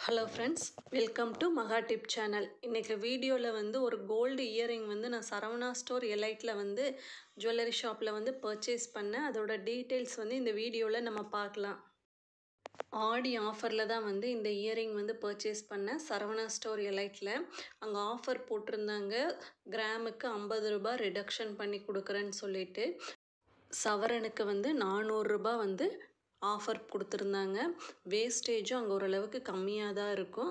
Hello friends, welcome to மகா tip channel. இன்றைக்கி வீடியோவில் வந்து ஒரு கோல்டு இயரிங் வந்து நான் சரவணா ஸ்டோர் எலைட்டில் வந்து ஜுவல்லரி ஷாப்பில் வந்து பர்ச்சேஸ் பண்ணேன். அதோட டீட்டெயில்ஸ் வந்து இந்த வீடியோவில் நம்ம பார்க்கலாம். ஆடி ஆஃபரில் தான் வந்து இந்த இயரிங் வந்து பர்ச்சேஸ் பண்ணேன் சரவணா ஸ்டோர் எலைட்டில். அங்கே ஆஃபர் போட்டிருந்தாங்க, கிராமுக்கு 50 ரூபாய் ரிடக்ஷன் பண்ணி கொடுக்குறேன்னு சொல்லிட்டு. சவரனுக்கு வந்து 400 ரூபாய் வந்து ஆஃபர் கொடுத்துருந்தாங்க. வேஸ்டேஜும் அங்கே ஓரளவுக்கு கம்மியாக தான் இருக்கும்.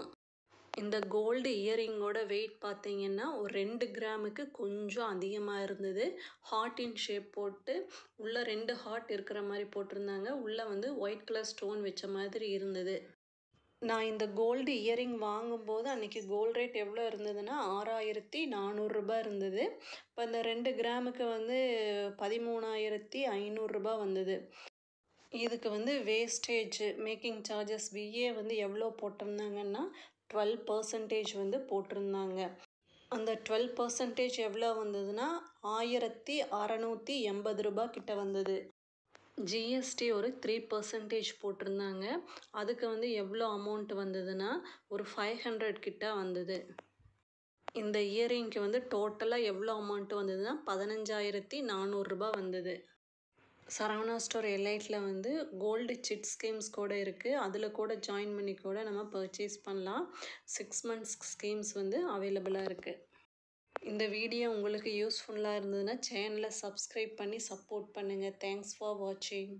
இந்த கோல்டு இயரிங்கோட வெயிட் பார்த்தீங்கன்னா ஒரு 2 கிராமுக்கு கொஞ்சம் அதிகமாக இருந்தது. ஹார்ட் இன் ஷேப் போட்டு உள்ளே 2 ஹார்ட் இருக்கிற மாதிரி போட்டிருந்தாங்க. உள்ளே வந்து ஒயிட் கலர் ஸ்டோன் வச்ச மாதிரி இருந்தது. நான் இந்த கோல்டு இயரிங் வாங்கும்போது அன்றைக்கி கோல்டு ரேட் எவ்வளோ இருந்ததுன்னா 6400 ரூபாய் இருந்தது. இப்போ இந்த 2 கிராமுக்கு வந்து 13500 ரூபாய் வந்தது. இதுக்கு வந்து வேஸ்டேஜ் மேக்கிங் சார்ஜஸ் விஏ வந்து எவ்வளோ போட்டிருந்தாங்கன்னா 12% வந்து போட்டிருந்தாங்க. அந்த 12% எவ்வளோ வந்ததுன்னா 1680 ரூபாய் கிட்ட வந்தது. ஜிஎஸ்டி ஒரு 3% போட்டிருந்தாங்க. அதுக்கு வந்து எவ்வளோ அமௌண்ட் வந்ததுன்னா ஒரு 500 கிட்ட வந்தது. இந்த இயரிங்க்கு வந்து டோட்டலாக எவ்வளோ அமௌண்ட் வந்ததுன்னா 15400 ரூபாய் வந்தது. சரவணா ஸ்டோர் எலைட்டில் வந்து கோல்டு சிட் ஸ்கீம்ஸ் கூட இருக்குது. அதில் கூட ஜாயின் பண்ணி கூட நம்ம பர்ச்சேஸ் பண்ணலாம். 6 months ஸ்கீம்ஸ் வந்து அவைலபிளாக இருக்குது. இந்த வீடியோ உங்களுக்கு யூஸ்ஃபுல்லாக இருந்ததுன்னா சேனலை சப்ஸ்கிரைப் பண்ணி சப்போர்ட் பண்ணுங்கள். தேங்க்ஸ் ஃபார் வாட்சிங்.